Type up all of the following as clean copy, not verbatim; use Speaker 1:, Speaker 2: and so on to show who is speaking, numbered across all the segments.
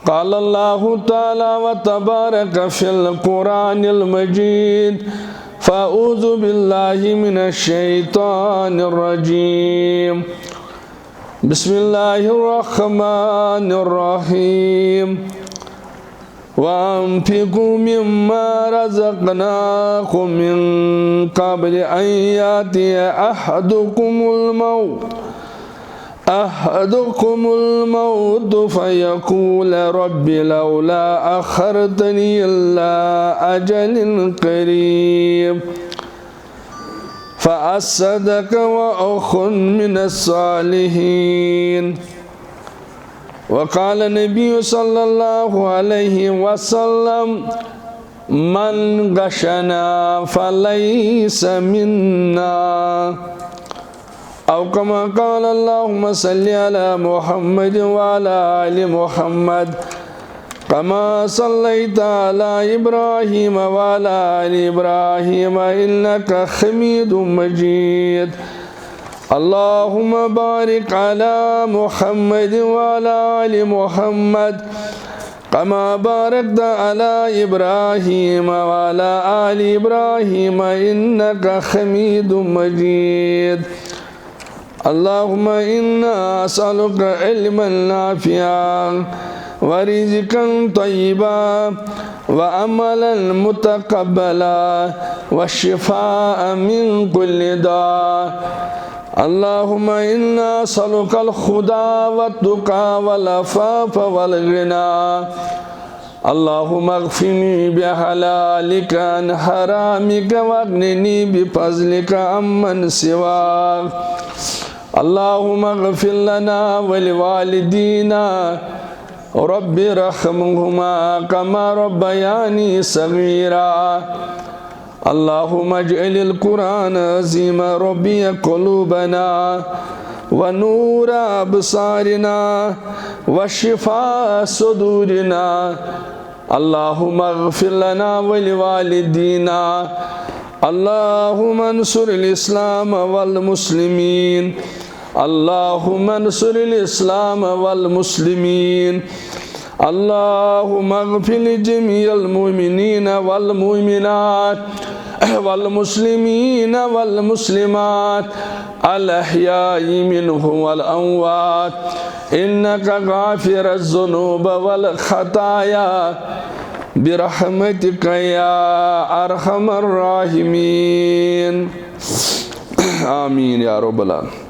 Speaker 1: قال الله تعالى وتبارك في القرآن المجيد فأعوذ بالله من الشيطان الرجيم بسم الله الرحمن الرحيم وأنفقوا مما رزقناكم من قبل أن يأتي أحدكم الموت فيقول رب لولا أخرتني إلى أجل قريب فأصدق وأكن من الصالحين. وقال النبي صلى الله عليه وسلم من غشنا فليس منا أو كما قال اللهم صل على محمد وعلى آل محمد كما صليت على إبراهيم وعلى آل إبراهيم إنك حميد مجيد. اللهم بارك على محمد وعلى آل محمد كما باركت على إبراهيم وعلى آل إبراهيم إنك حميد مجيد. اللهم إنا أسألك علما نافعا ورزقا طيبا وعملا متقبلا والشفاء من كل داء. اللهم إنا نسألك الهدى والتقى والعفاف والغنى. اللهم اغفني بحلالك عن حرامك واغنني بفضلك عمن سواك. اللهم اغفر لنا ولوالدينا رب ارحمهما كما ربياني صغيرا. اللهم اجعل القرآن عظيم ربي قلوبنا ونور أبصارنا وشفاء صدورنا. اللهم اغفر لنا ولوالدينا. اللهم انصر الإسلام والمسلمين. اللهم انصر الإسلام والمسلمين. اللهم اغفر لجميع المؤمنين والمؤمنات والمسلمين والمسلمات الأحياء منهم والأموات إنك غافر الذنوب والخطايا برحمتك يا أرحم الراحمين. آمين يا رب العالمين.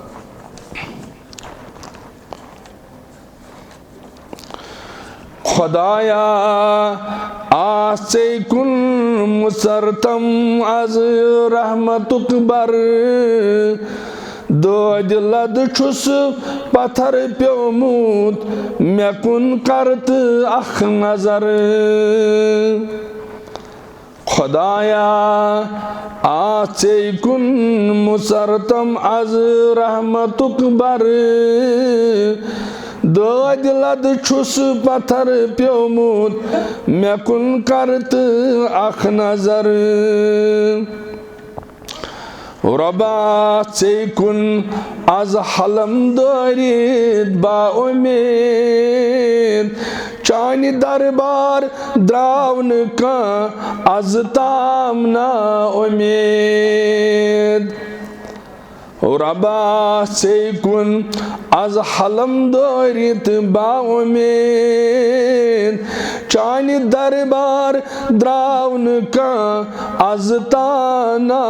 Speaker 1: خدایا آسے کن مسرتم از رحمتک بر دود لد چھس پتھر پیوموت مے کن کرت اخ نظر. خدایا آسے کن مسرتم از رحمتک بر دود لد چھس پتھر پیوموت مے کن کرت اخ نظر. ربا ژے کن از حلم دٲرِتھ با اُمید چانہِ دربار درٛاو نہٕ کانٛہہ از تام نا اُمید. ربا ژے کن از حلم دٲرِتھ با اُمید چانہِ دربار درٛاو نہٕ کانٛہہ از تام نا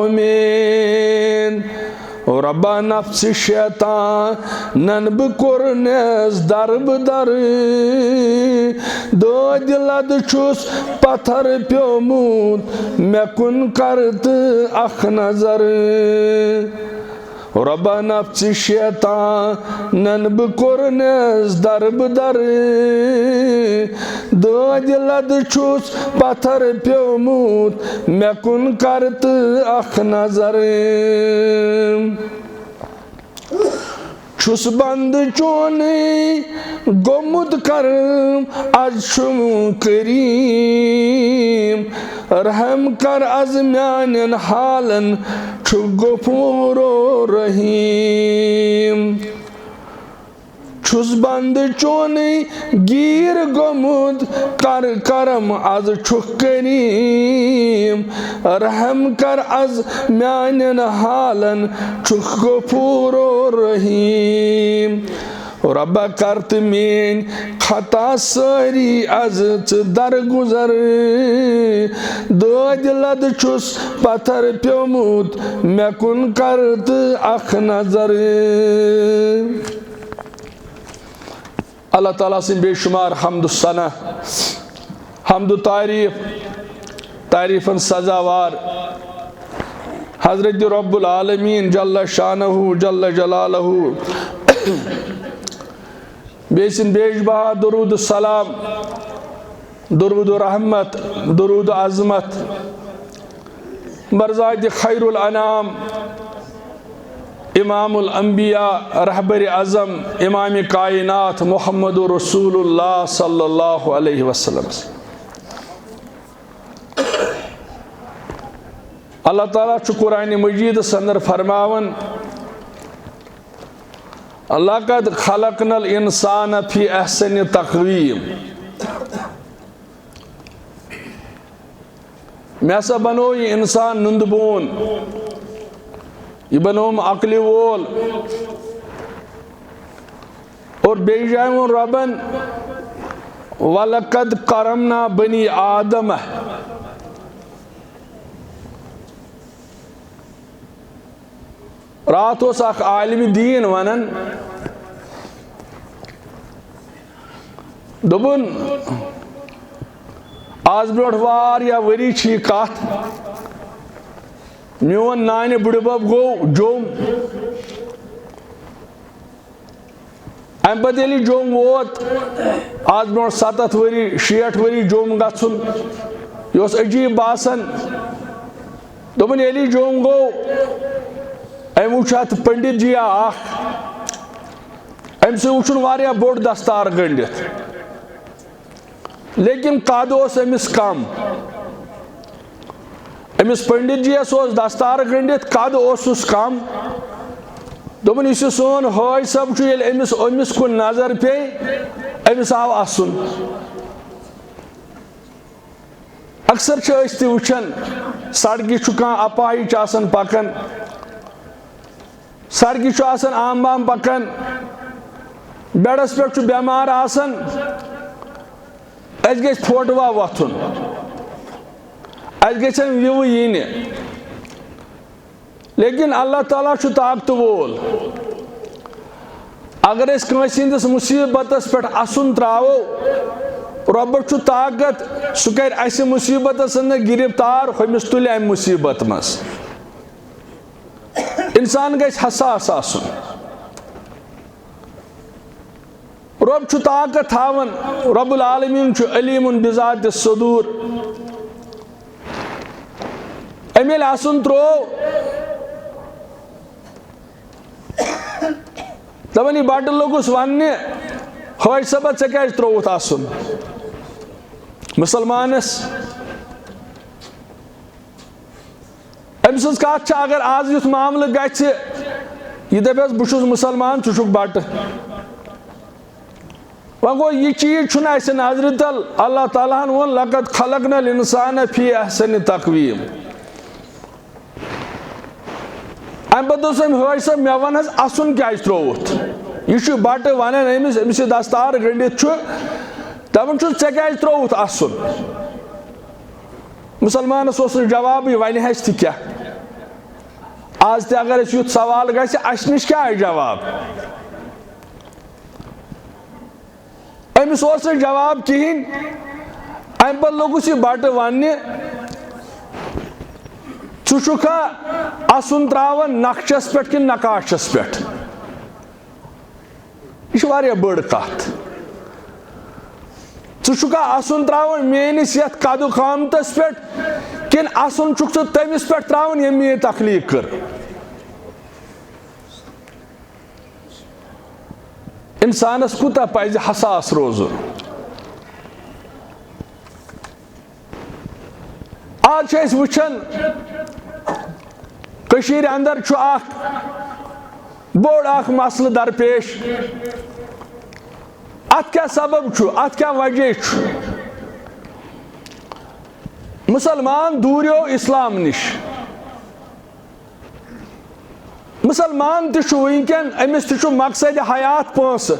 Speaker 1: اُمید. ربا نفس شیطانن بہٕ کوٚرنس دربٕدر دۄدِ لد چھُس پتھر پیومُت مےٚ کُن کر تہٕ اکھ نظر. ربا نفس شیطانن بہٕ کوٚرنس دربٕدر دۄدِ لد چھُس پتھر پیومُت مےٚ کُن کر تہٕ اکھ نظر. چھُس بنٛد چونٕے گوٚمُت کرم از چھُم کریٖم رحم کر از میانٮ۪ن حالن چھُ غفوٗر رحیٖم. چھس بند چونی گیر گومت کر کرم از چھک کریم رحم کر از میانن حالن چھک غفور و رحیم ربا کرت مین خطا ساری از درگزر دود لد چھس پتھر پیومت مے کن کرت اخ نظر اللہ تعالیٰ سے بے شمار حمد و ثنا حمد و تعریفن سزاوار حضرت رب العالمین جل شانہ جل جلالہ بیسن بیش بہا درود السلام درود رحمت درود عظمت برزاد خیر الانام امام الانبیاء رہبر اعظم امام کائنات محمد رسول اللہ صلی اللہ علیہ وسلم اللہ تعالیٰ چھُ قرآن مجید اندر فرماون لقد خلقنا الانسان فی احسن تقویم میں ہسا بنو یہ انسان نندبون یہ بنوم عقل وول اور بیٚیہِ جایہِ ووٚن رۄبن وَلَقَدْ كَرَمْنَا بَنِي آدَمَ رات اوس اکھ عالم دین ونان دوٚپُن آز برونٛٹھ واریاہ ؤری چھِ یہِ کتھ میون نانہِ بٕڈِبب گوٚو جوٚم امہِ پتہٕ ییٚلہِ یہِ جوٚم ووت آز برونٛٹھ 70 ؤری 60 ؤری جوٚم گژھُن یہِ اوس عجیٖب باسان دوٚپُن ییٚلہِ یہِ جوٚم گوٚو أمۍ وٕچھ اتھ پنڈت جِیا اکھ أمۍ سۭتۍ وٕچھُن واریاہ بوٚڑ دستار گٔنڈِتھ لیکن قد اوس أمِس کم أمِس پنڈت جِیَس اوس دستار گٔنڈِتھ قد اوسُس کم دوٚپُن یُس یہِ سون حٲج صٲب چھُ ییٚلہِ أمِس کُن نظر پیٚیہِ أمِس آو اَسُن اکثر چھِ أسۍ تہِ وٕچھان سڑکہِ چھُ کانٛہہ اپاہِچ آسان پکان سڑکہِ چھُ آسان عام بام پکان بیڈس پٮ۪ٹھ چھُ بٮ۪مار آسان اَسہِ گژھِ فوٹوا وۄتھُن اَسہِ گژھن وِوٕ یِنہِ لیکن اللہ تعالیٰ چھُ طاقتہٕ وول اگر أسۍ کٲنٛسہِ ہٕنٛدِس مُصیٖبتس پٮ۪ٹھ اَسُن ترٛاوو رۄبس چھُ طاقت سُہ کرِ اَسہِ مُصیٖبتس انٛدر گِرفتار ہُمِس تُلہِ امہِ مُصیٖبت منٛز انسان گژھِ حساس آسُن رب چھُ طاقت تھاوان رب العالمیٖن چھُ علیٖمٌ بِذاتِ الصدوٗر أمۍ ییٚلہِ اَسُن ترٛوو دپان یہِ بٹہٕ لوٚگُس وننہِ حٲج صٲبا ژےٚ کیازِ ترٛووُتھ اَسُن مُسلمانس أمۍ سٕنٛز کتھ چھِ اگر آز یُتھ معاملہٕ گژھِ یہِ دپٮ۪س بہٕ چھُس مُسلمان ژٕ چھُکھ بٹہٕ وۄنۍ گوٚو یہِ چیٖز چھُنہٕ اَسہِ نظرِ تل اللہ تعالیٰ ہن ووٚن لقد خلقنا الانسان فی احسن تقویٖم امہِ پتہٕ دوٚپُس أمۍ حٲج صٲب مےٚ ون حظ اَسُن کیازِ ترٛووُتھ یہِ چھُ بٹہٕ ونان أمِس یہِ دستار گٔنڈِتھ چھُ دپان چھُس ژےٚ کیازِ ترٛووُتھ اَسُن مُسلمانس اوس نہٕ جوابٕے وَنہِ ہسہِ تہِ کیٛاہ آز تہِ اگر اَسہِ یُتھ سوال گژھِ اَسہِ نِش کیٛاہ آسہِ جواب أمِس اوس نہٕ جواب کِہیٖنۍ امہِ پتہٕ لوٚگُس یہِ بٹہٕ وننہِ ژٕ چھُکھا اَسُن ترٛاوان نقشس پٮ۪ٹھ کِنہٕ نقاشس پٮ۪ٹھ یہِ چھِ واریاہ بٔڑ کتھ ژٕ چھُکھا اَسُن ترٛاوان میٲنِس یتھ قدٕ قامتس پٮ۪ٹھ کِنہٕ اَسُن چھُکھ ژٕ تٔمِس پٮ۪ٹھ ترٛاوان ییٚمۍ میٲنۍ تخلیٖق کٔر انسانس کوٗتاہ پزِ حساس روزُن آز چھِ أسۍ وٕچھان کٔشیٖرِ انٛدر چھُ اکھ بوٚڑ اکھ مسلہٕ درپیش ات کیا سبب چھو ات کیا وجہ چھو مسلمان دوریو اسلام نش مسلمان تشو ونکن امس تشو مقصد حیات پونس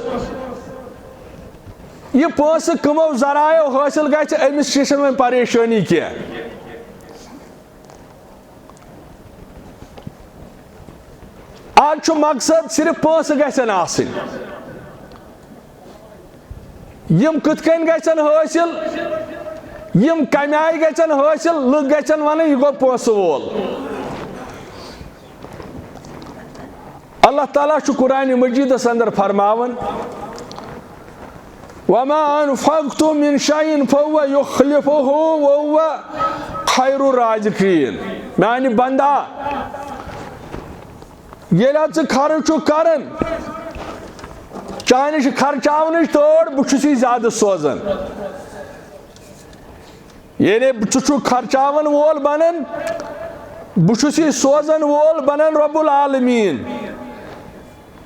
Speaker 1: یہ پونس کمو ذرائع حاصل گژھِ امس چھنہٕ وۄنۍ پریشانی کینٛہہ آج چھُ مقصد صرف پونسہٕ گژھن آسٕنۍ یم کِتھ کٔنۍ گژھن حٲصل یم کمہِ آیہِ گژھن حٲصل لُکھ گژھن ونٕنۍ یہِ گوٚو پونسہٕ وول اللہ تعالیٰ چھُ قرآنِ مجیدس اندر فرماون وما انفقتم من شيء فهو يخلفه وهو خير الرازقين میانہِ بندا ییٚلہِ ژٕ خرچ چھُکھ کران چانہِ چھِ خرچاونٕچ تٲڑ بہٕ چھُس یہِ زیادٕ سوزان یعنی ژٕ چھُکھ خرچاون وول بنان بہٕ چھُس یہِ سوزان وول بنان رب العالمیٖن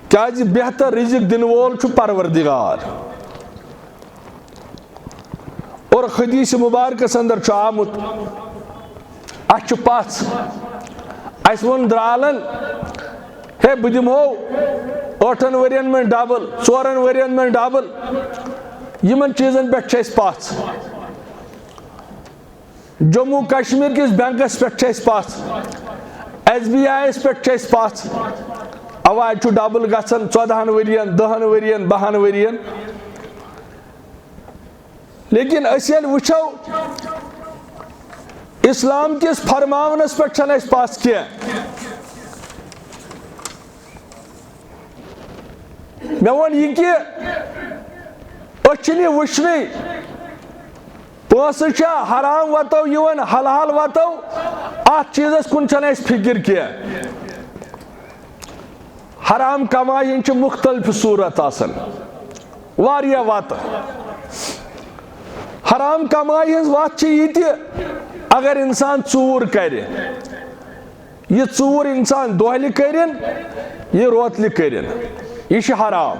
Speaker 1: کیازِ بہتر رزق دِنہٕ وول چھُ پروردگار اور حدیث مبارکس اندر چھُ آمُت اَسہِ چھُ پژھ اَسہِ ووٚن درالن ہے بہٕ دِمہو 8 ؤرین منٛز ڈبل 4 ؤرین منٛز ڈبل یِمن چیٖزن پٮ۪ٹھ چھِ اَسہِ پژھ جموں کشمیر کِس بینکس پٮ۪ٹھ چھِ اَسہِ پژھ SBI یس پٮ۪ٹھ چھِ اَسہِ پژھ اوا اَتہِ چھُ ڈبل گژھان 14 ؤرین 10 ؤرین 12 ؤرین لیکن أسۍ ییٚلہِ وٕچھو اسلام کِس فرماونس پٮ۪ٹھ چھنہٕ اَسہِ پژھ کینٛہہ مےٚ ووٚن یہِ کہِ أسۍ چھِنہٕ یہِ وٕچھنٕے پونٛسہٕ چھا حرام وتو یِوان حلال وتو اتھ چیٖزس کُن چھنہٕ اَسہِ فکر کینٛہہ حرام کمایہِ ہٕنٛدۍ چھِ مختلف صوٗرت آسان واریاہ وتہٕ حرام کمایہِ ہٕنٛز وتھ چھِ یہِ تہِ اگر انسان ژوٗر کرِ یہِ ژوٗر انسان دۄہلہِ کٔرِن یہِ روتلہِ کٔرِن یہِ چھِ حرام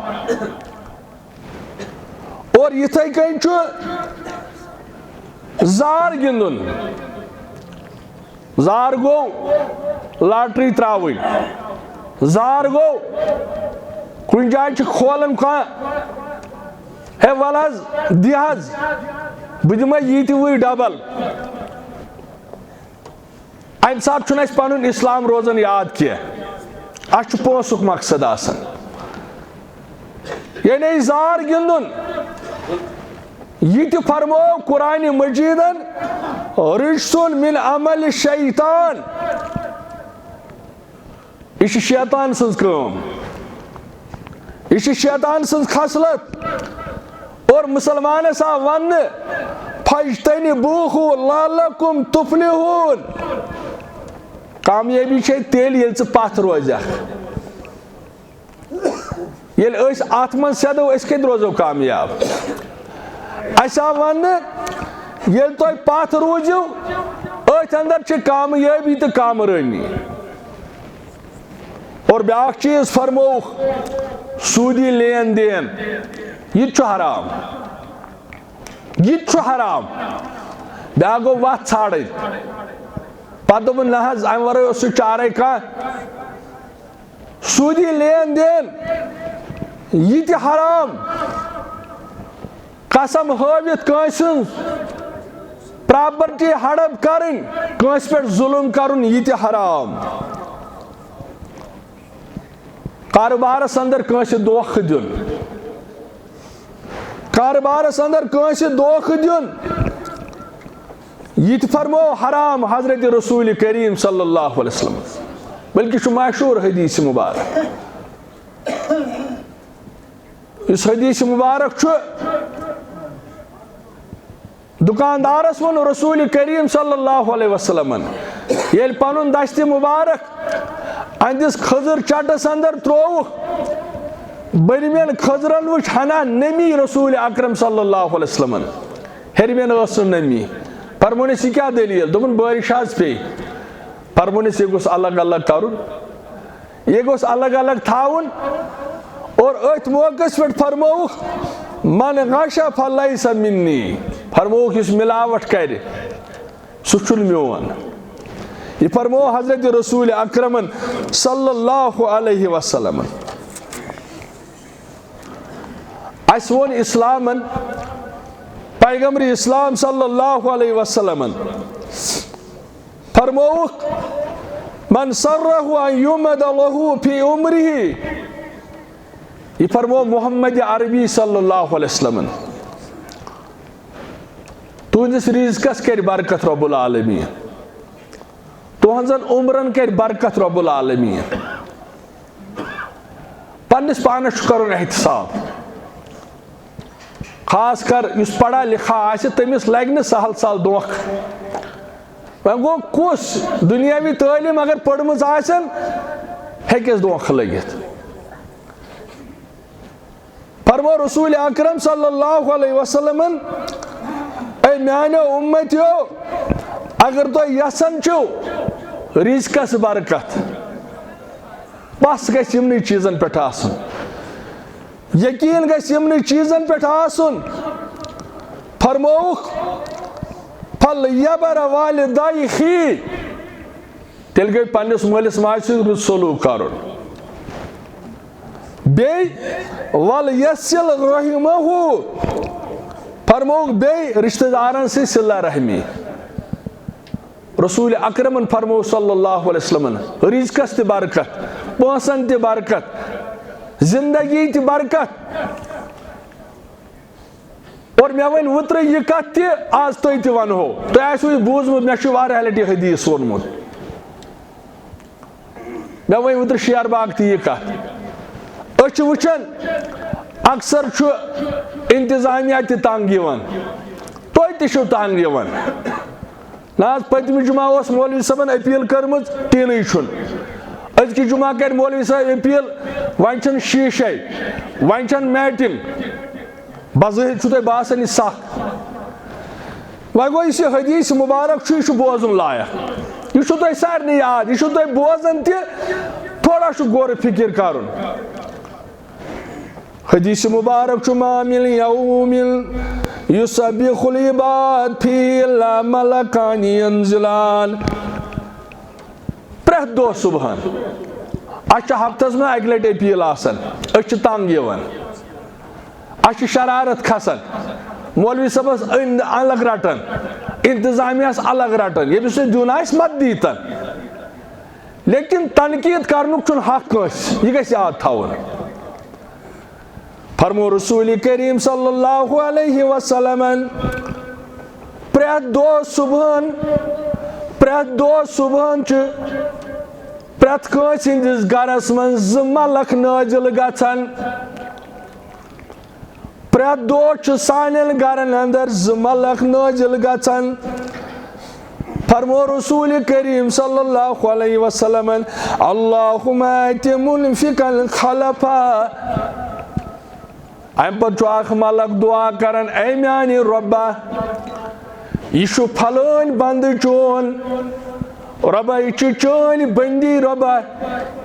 Speaker 1: اور یِتھَے کٔنۍ چھُ زار گِنٛدُن زار گوٚو لاٹری ترٛاوٕنۍ زار گوٚو کُنہِ جایہِ چھِ کھولان کانٛہہ ہے وَل حظ دِ حظ بہٕ دِمے ییٖتہِ وٕے ڈبل امہِ ساتہٕ چھُنہٕ اَسہِ پنُن اسلام روزان یاد کینٛہہ اَسہِ چھُ پونٛسُک مقصد آسان یعنی زار گِنٛدُن یہ تہِ فرمو قرآنِ مجیدن رجسٌ من عمل الشیطان یہ چھِ شیطان سٕنٛز کٲم یہ چھِ شیطان سٕنٛز خصلت اور مسلمانس آو وننہٕ فاجتنبوہ لعلکم تفلحون کامیٲبی چھے تیٚلہِ ییٚلہِ ژٕ پتھ روزکھ ییٚلہِ أسۍ اتھ منٛز سیدو أسۍ کتہِ روزو کامیاب اَسہِ آو وننہٕ ییٚلہِ تُہۍ پتھ روٗزِو أتھۍ اندر چھِ کامیٲبی تہٕ کامرٲنی اور بیٛاکھ چیٖز فرمووُکھ سوٗدی لین دین یہِ تہِ چھُ حرام یہِ تہِ چھُ حرام بیٛاکھ گوٚو وتھ ژھانڈٕنۍ پتہٕ دوٚپُن نہ حظ امہِ ورٲے اوس نہٕ چارے کانٛہہ سوٗدی لین دین یہِ تہِ حرام قسم ہٲوِتھ کٲنٛسہِ ہٕنٛز پراپرٹی ہڑپ کرٕنۍ کٲنٛسہِ پٮ۪ٹھ ظُلم کرُن یہِ تہِ حرام کارٕبارس اندر کٲنٛسہِ دھوکہٕ دیُن کارٕبارس اندر کٲنٛسہِ دھوکہٕ دیُن یہ تہِ فرمو حرام حضرت رسول کریم صلی اللہ علیہ وسلم بلکہ چھُ مشہوٗر حدیث مبارک یُس حدیث مبارک چھُ دکاندارس ووٚن رسول کریم صلی اللہ علیہ وسلمن ییٚلہِ پنُن دستہِ مبارک اہندِس خٔزٕر چٹس اندر ترووُکھ بٔنمٮ۪ن خٔزرن وٕچھ ہنا نمی رسول اکرم صلی اللہ علیہ وسلمن ہیٚرمٮ۪ن ٲس نہٕ نمی فرمونس یہِ کیٛاہ دٔلیٖل دوٚپُن بٲرِش حظ پیٚیہِ فرمونس یہِ گوٚژھ الگ الگ کرُن یہِ گوٚژھ الگ الگ تھاوُن اور أتھۍ موقعس پٮ۪ٹھ فرمووُکھ من غش فلیس منی فرموک یس ملاوٹ کر سہ چھُنہٕ میون. یہ فرمو حضرت رسول اکرم صلی اللہ علیہ وسلم. اس ون اسلامن پیغمبر اسلام صلی اللہ علیہ وسلم فرموک من سرہ ان یمد له فی عمرہ. یہ فرمو محمد عربی صلی اللہ علیہ وسلم تہندس رزقس کر برکت رب العالمین, تہذن عمرن کر برکت رب العالمین. پنس پانس کرن احتساب, خاص کر اس پڑھا لکھا آسہ تمس لگہ نہ سہل سہل دھوکہ. وۄنۍ گوٚو کُس دنیاوی تعلیٖم اگر پٔرمٕژ آسن ہیٚکٮ۪س دھوکہ لٔگِتھ. فرمو رسول اکرم صلی اللہ علیہ وسلم اے میانیو امتیو اگر تُہۍ یژھان چھِو رزقس برکت بس گژھِ یِمنٕے چیٖزن پٮ۪ٹھ آسُن, یقین گژھِ یِمنٕے چیٖزن پٮ۪ٹھ آسُن. فرمووُکھ فَلْيَبَرَ وَالِدَيْهِ تیٚلہِ گٔے پننِس مٲلِس ماجہِ سۭتۍ رُت سلوٗک کرُن. بیٚیہِ وَلْيَصِلْ رَحِمَهُ فرمووُکھ بیٚیہِ رشتہٕ دارن سۭتۍ صلہ رحمی. رسول اکرمن فرمو صلی اللہ علیہ وسلم رزقس تہِ برکت, پونسن تہِ برکت, زندگی تہِ برکت. اور مےٚ وۄنۍ اوترٕ یہِ کتھ تہِ آز تۄہہِ تہِ ونہو, تۄہہِ آسوٕ یہِ بوٗزمُت, مےٚ چھُ واریاہ لٹہِ حدیث ووٚنمُت. مےٚ وۄنۍ اوترٕ شیر باغ تہِ یہِ کتھ. أسۍ چھِ وٕچھان اکثر چھُ انتظامیہ تہِ تنگ یِوان, تۄہہِ تہِ چھِو تنگ یِوان. نہ حظ پٔتمہِ جمعہ اوس مولوی صٲبن اپیٖل کٔرمٕژ ٹیٖنٕے چھُنہٕ, أزکہِ جمعہ کرِ مولوی صٲب اپیٖل وۄنۍ چھُنہٕ شیٖشے, وۄنۍ چھنہٕ میٹنگ. بظٲہر چھُ تۄہہِ باسان یہِ سخ. وۄنۍ گوٚو یُس یہِ حدیث مُبارک چھُ یہِ چھُ بوزُن لایق, یہ تۄہہِ سارنٕے یاد, یہ تۄہہِ بوزان تہِ, تھوڑا چھُ غورٕ فِکر کرُن. حدیث مبارک چھُ ما مِن یوم یُسبِحُ العباد فیہ الا ملکان ینزلان. پرٛٮ۪تھ دۄہ صبحن اَسہِ چھِ ہفتس منٛز اکہِ لٹہِ اپیٖل آسان, أسۍ چھِ تنگ یِوان, اَسہِ چھِ شرارت کھسان, مولوی صٲبس الگ رٹان, انتظامیہس الگ رٹان, ییٚمِس نہٕ دیُن آسہِ مت دیٖتن. لیکن تنقیٖد کرنُک چھُنہٕ حق کٲنٛسہِ, یہِ گژھِ یاد تھاوُن. فرمو رسول کریم صلی اللہ علیہ وسلم پرٛٮ۪تھ دۄہ صبحن چھُ پرٛٮ۪تھ کٲنٛسہِ ہٕنٛدِس گرس منٛز 2 ملک نٲزِل گژھان. پرٛٮ۪تھ دۄہ چھُ سانٮ۪ن گرن اندر 2 ملک نٲزِل گژھان. فرمو رسول کریم صلی اللہ علیہ وسلم اللہم آتِ منفقا خلفا. امہِ پتہٕ چھُ اکھ ملک دعا کران اے میانہِ رۄبا یہِ چھُ پھلٲنۍ بندٕ چون, رۄبا یہِ چھِ چٲنۍ بندی, رۄبا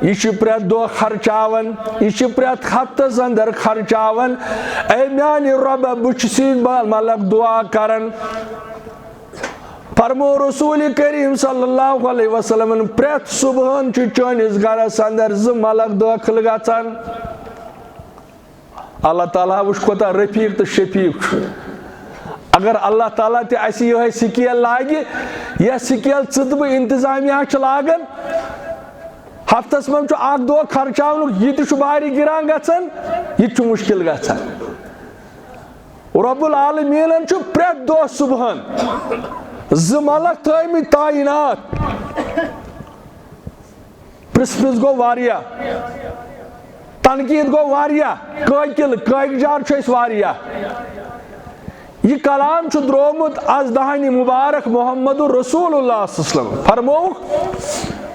Speaker 1: یہِ چھِ پرٛٮ۪تھ دۄہ خرچاوان, یہِ چھِ پرٛٮ۪تھ ہفتس اندر خرچاوان. اے میانہِ رۄبا بہٕ چھُس یہِ ملک دعا کران. فرمو رسول کریم صلی اللہ علیہ وسلم پرٛٮ۪تھ صبحن چھُ چٲنِس گرس اندر 2 ملک دٲخل گژھان. اللہ تعالیٰ وٕچھ کوتاہ رفیق تہٕ شفیق چھُ. اگر اللہ تعالیٰ تہِ اَسہِ یِہوٚے سکیل لاگہِ, یۄس سکیل ژٕ تہٕ بہٕ انتظامیہ چھِ لاگان, ہفتس منٛز چھُ اکھ دۄہ خرچاونُک, یہِ تہِ چھُ بارِ گِران گژھان, یہِ تہِ چھُ مُشکل گژھان. رۄب العالمیٖنن چھُ پرٛٮ۪تھ دۄہ صبحن 2 ملک تھٲیمٕتۍ تعیِنات. پرژھ گوٚو واریاہ, تنقیٖد گوٚو واریاہ, کٲگۍ جار چھُ اَسہِ واریاہ. یہ کلام چھُ درٛومُت ازدہانِ مُبارک محمد رسول اللہ صلی اللہ علیہ وسلم. فرمووُکھ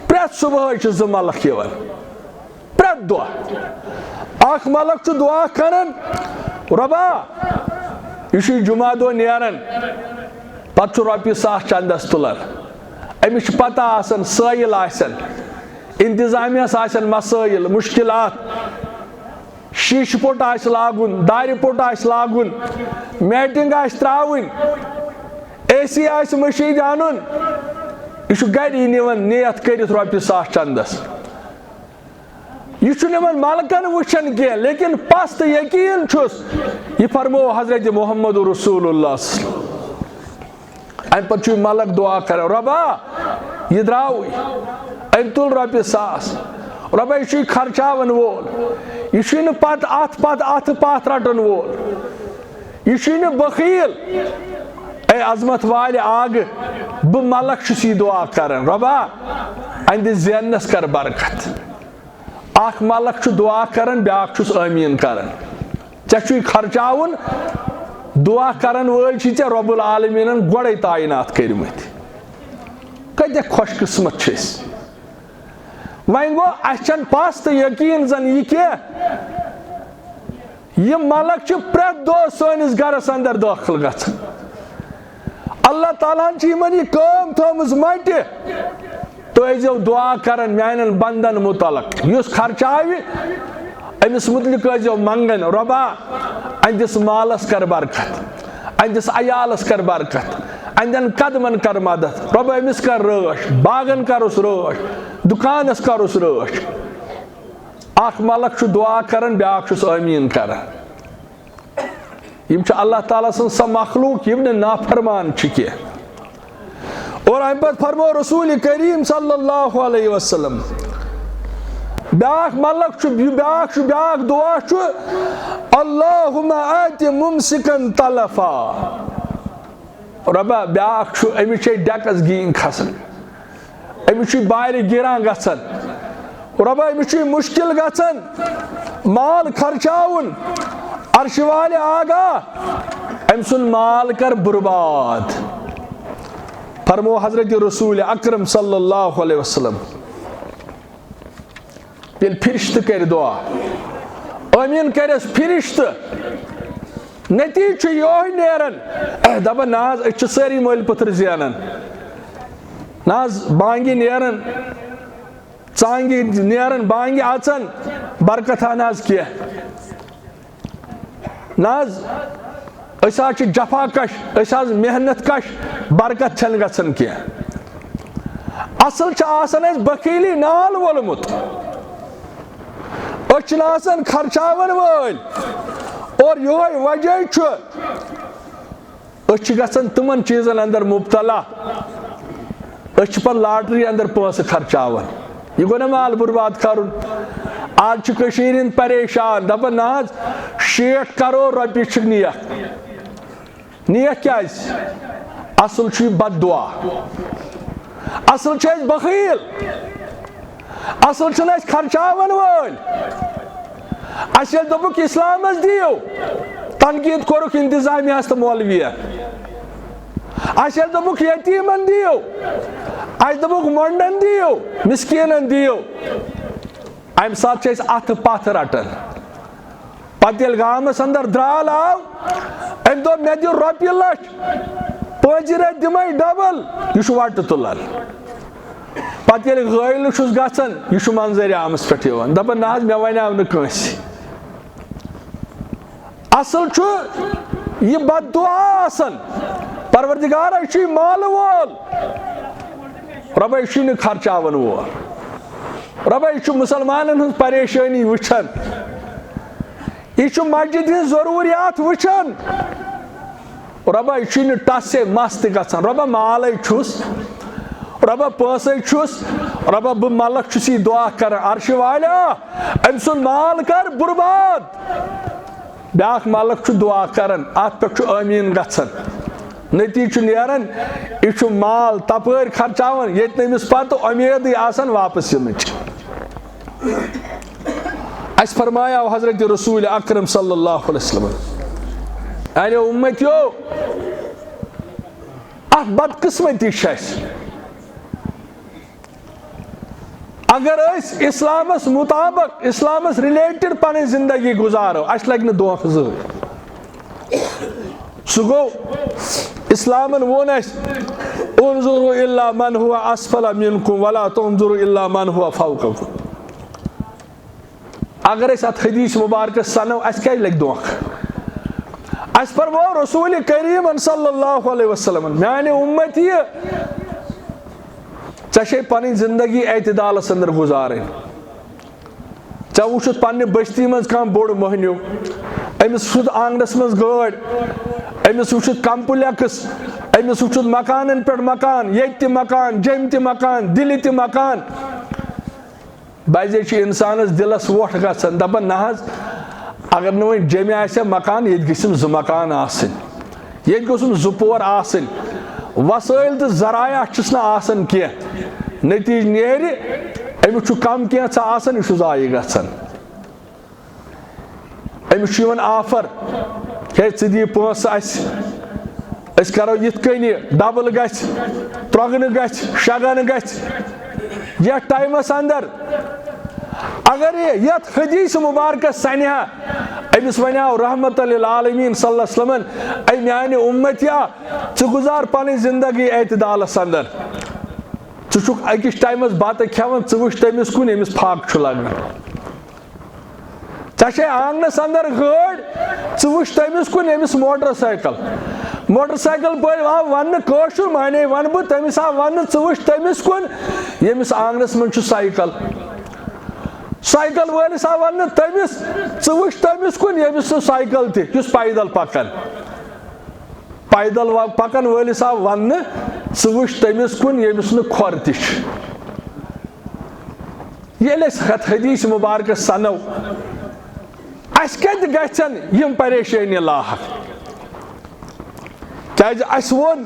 Speaker 1: پرٛٮ۪تھ صبحٲے چھِ 2 ملک یِوان, پرٛٮ۪تھ دۄہ. اکھ ملک چھُ دعا کران رۄبا یہِ چھُ جمعہ دۄہ نیران, پتہٕ چھُ رۄپیہِ 100 چندس تُلان. أمِس چھِ پتہ آسان سٲیِل آسن, انتظامیہس آسن مسٲیل, مُشکلات, شیشہ پوٹ آس لاگن دارِ پوٹ آس لاگن میٹنگ آس تراون اے سی آس مشید انن یہ گری نوان نیت کرت رۄپیہِ 100 چندس یہ نمن مالکن وچھن کی لیکن پست یقین چھس یہ فرمو حضرت محمد رسول اللہ ام پتہ ملک دعا کر ربا یہ درو ام تل رۄپیہِ 100 ربا یہ خرچاون وول یہ پت ات پات رٹن وول یہ بخیل اے عظمت وال آگ بہ ملک چھس یہ دعا کرن ربا اہندس زینس کر برکت اخ ملک چھ دعا کرن بیاکھ چھس آمین کرن ژےٚ خرچاون دعا کرن وٲلۍ چھی ژےٚ رب العالمیٖنن گۄڈے تعینات کٔرمٕتۍ کۭتیاہ خۄش قٕسمت چھِ أسۍ وۄنۍ گوٚو اَسہِ چھنہٕ پَس تہٕ یقیٖن زن یہِ کینٛہہ یہِ ملک چھِ پرٛٮ۪تھ دۄہ سٲنِس گرس اندر دٲخل گژھان اللہ تعالیٰ ہن چھِ یِمن یہِ کٲم تھٲومٕژ مٹہِ تُہۍ ٲسۍزیو دعا کران میانٮ۪ن بندن متعلق یُس خرچاوِ أمِس متعلق ٲسۍزیو منگان رۄبا اہندس مالس کر برکت اہندس عیالس کر برکت اہندٮ۪ن قدمن کر مدد رۄبا أمِس کر رٲچھ باغن کرُس رٲچھ دُکانس کرُس رٲچھ اکھ ملک چھُ دعا کران بیاکھ چھُس آمیٖن کران یم چھِ اللہ تعالیٰ سٕنٛز سۄ مخلوق یِم نہٕ نافرمان چھِ کینٛہہ اور ام پتہٕ فرمو رسول کریم صلی اللہ علیہ وسلم بیاکھ ملک بیاکھ دعا چھُ اللہم آتِ ممسکن تلفا رۄبا بیاکھ چھُ أمِس چھے ڈیکس گیٖنۍ کھسان أمِس چھُ بارِ گِران گژھان رۄبا أمِس چھُ مُشکل گژھان مال خرچاوُن عرشہِ والہِ آگاہ أمۍ سُنٛد مال کر برباد فرمو حضرت رسول اکرم صلی اللہ علیہ وسلم ییٚلہِ فرشتہٕ کر دعا آمیٖن کرس فرشتہٕ نتیٖجہٕ چھُ یہوے نیران دپان نہ حظ أسۍ چھِ سٲری مٲلۍ پٔتھر زینان نہ حظ بانگہِ نیران ژانگہِ نیران بانگہِ اژان برکتھا نہ حظ کینٛہہ نہ حظ أسۍ حظ چھِ جفا کش أسۍ حظ محنت کش برکت چھنہٕ گژھان کینٛہہ اصل چھُ آسان اَسہِ بخیلی نال وولمُت أسۍ چھِنہٕ آسان خرچاون وٲلۍ اور یہوے وجہ چھُ أسۍ چھِ گژھان تِمن چیٖزن اندر مبتلا أسۍ چھِ پتہٕ لاٹری اندر پونٛسہٕ خرچاوان یہ گوٚو نہ مال برباد کرُن آز چھِ کٔشیٖرِ ہِنٛدۍ پریشان دپان نہ حظ 60 کرور رۄپیہِ چھِ نیک کیٛازِ اصل چھُ یہِ بد دعا اصل چھِ أسۍ بخیل اصل چھِنہٕ أسۍ خرچاون وٲلۍ اَسہِ ییٚلہِ دوٚپُکھ اِسلامس دِیِو تنقیٖد کوٚرُکھ انتظامیہس تہٕ مولوِین اَسہِ ییٚلہِ دوٚپُکھ یتیٖمن دِیِو اَسہِ دوٚپُکھ مۄنڈن دِیِو مسکیٖنن دِیِو امہِ ساتہٕ چھِ أسۍ اتھٕ پتھ رٹان پتہٕ ییٚلہِ گامس اندر درٛال آو أمۍ دوٚپ مےٚ دِ رۄپیہِ 1,00,000 پٲنٛژِ رٮ۪تۍ دِمے ڈبل یہِ چھُ وٹہٕ تُلان پتہٕ ییٚلہِ غٲلۍ چھُس گژھان یہِ چھُ منظرِ عامس پٮ۪ٹھ یِوان دپان نہ حظ مےٚ ونیاو نہٕ کٲنٛسہِ اصل چھُ یہِ بد دعا آسان پروردگارا یہِ چھُے مالہٕ وول رۄبا یہِ چھُے نہٕ خرچاون وول رۄبا یہِ چھُ مُسلمانن ہٕنٛز پریشٲنی وٕچھان یہ چھُ مسجد ہٕنٛز ضروٗریات وٕچھان رۄبا یہِ چھُے نہٕ ٹسے مس تہِ گژھان رۄبا مالے چھُس رۄبا پونٛسے چھُس رۄبا بہٕ ملک چھُس یہِ دعا کران عرشہِ والیٰ أمۍ سُنٛد مال کر برباد بیاکھ ملک چھُ دعا کران اتھ پٮ۪ٹھ چھُ آمیٖن گژھان نتیٖجہٕ چھُ نیران یہِ چھُ مال تپٲرۍ خرچاوان ییٚتہِ نہٕ أمِس پتہٕ اُمیدٕے آسان واپس یِنٕچ اَسہِ فرمایاو حضرت رسول اکرم صلی اللہ علیہ وسلم میانیو اُمتیو اکھ بدقسمتی چھِ اَسہِ اگر أسۍ اسلامس مطابق اسلامس رِلیٹڈ پنٕنۍ زندگی گُزارو اَسہِ لگہِ نہٕ دھوکہٕ زٕہٕنۍ سُہ گوٚو اسلامن ووٚن اَسہِ انظروا الا من هو اسفل منكم ولا تنظروا الا من هو فوقكم اگر اس ات حدیث مبارک سنو اس کیا لگ دھوکہ اس فرمو رسول کریم صلی اللہ علیہ وسلم میانے امتی ژے پنن زندگی اعتدال اندر گزارن ژے وچھت پنہ بستی مز کم بوڑ مہنیو امس وچھت آنگنس مز گاڑ امس وچھت کمپلیکس امس وچھت مکانن پہ مکان یت مکان جم تہ مکان دل تہ مکان بازے انسانس دلس ووٹ گژھان دپان نہ حظ اگر نہ وۄنۍ جمہِ آسہِ مکان ییٚتہِ گٔژھِم زٕ مکان آسٕنۍ ییٚتہِ گوٚژھُم زٕ پور آسٕنۍ وسٲیل تہٕ ذرایع چھُس نہٕ آسان کینٛہہ نتیٖجہٕ نیرِ أمِس چھُ کم کینٛژھا آسان یہِ چھُ ضایع گژھان أمِس چھُ یِوان آفر ہے ژٕ دِ پونٛسہٕ اَسہِ أسۍ کرو یِتھ کٔنۍ ڈبل گژھِ ترٛۄگنہٕ گژھِ شگن گژھِ یتھ ٹایمس اندر اگر یتھ حدیث مبارکس سنہا امس ونیو رحمت للعالمین صلی اللہ علیہ وسلم اے میانہ امتیا ژٕ گزار پنٕنۍ زندگی اعتدالس اندر ژٕ چھُکھ أکِس ٹایمس بتہٕ کھٮ۪وان ژٕ وٕچھ تٔمِس کُن ییٚمِس پھاکہٕ چھُ لگان ژےٚ چھے آنگنس اندر گٲڑۍ ژٕ وٕچھ تٔمِس کُن ییٚمِس موٹر سایکل پٲٹھۍ آو وننہٕ کٲشُر مانے ونہٕ بہٕ تٔمِس آو وننہٕ ژٕ وٕچھ تٔمِس کُن ییٚمِس آنگنس منٛز چھُ سایکل وٲلِس آو وننہٕ تٔمِس ژٕ وٕچھ تٔمِس کُن ییٚمِس نہٕ سایکل تہِ یُس پیدل پکان وٲلِس آو وننہٕ ژٕ وٕچھ تٔمِس کُن ییٚمِس نہٕ کھۄر تہِ چھُ ییٚلہِ أسۍ یتھ حدیث مبارکس سنو اسہِ کتہِ گژھن یِم پریشٲنی لاحق کیازِ اسہِ ووٚن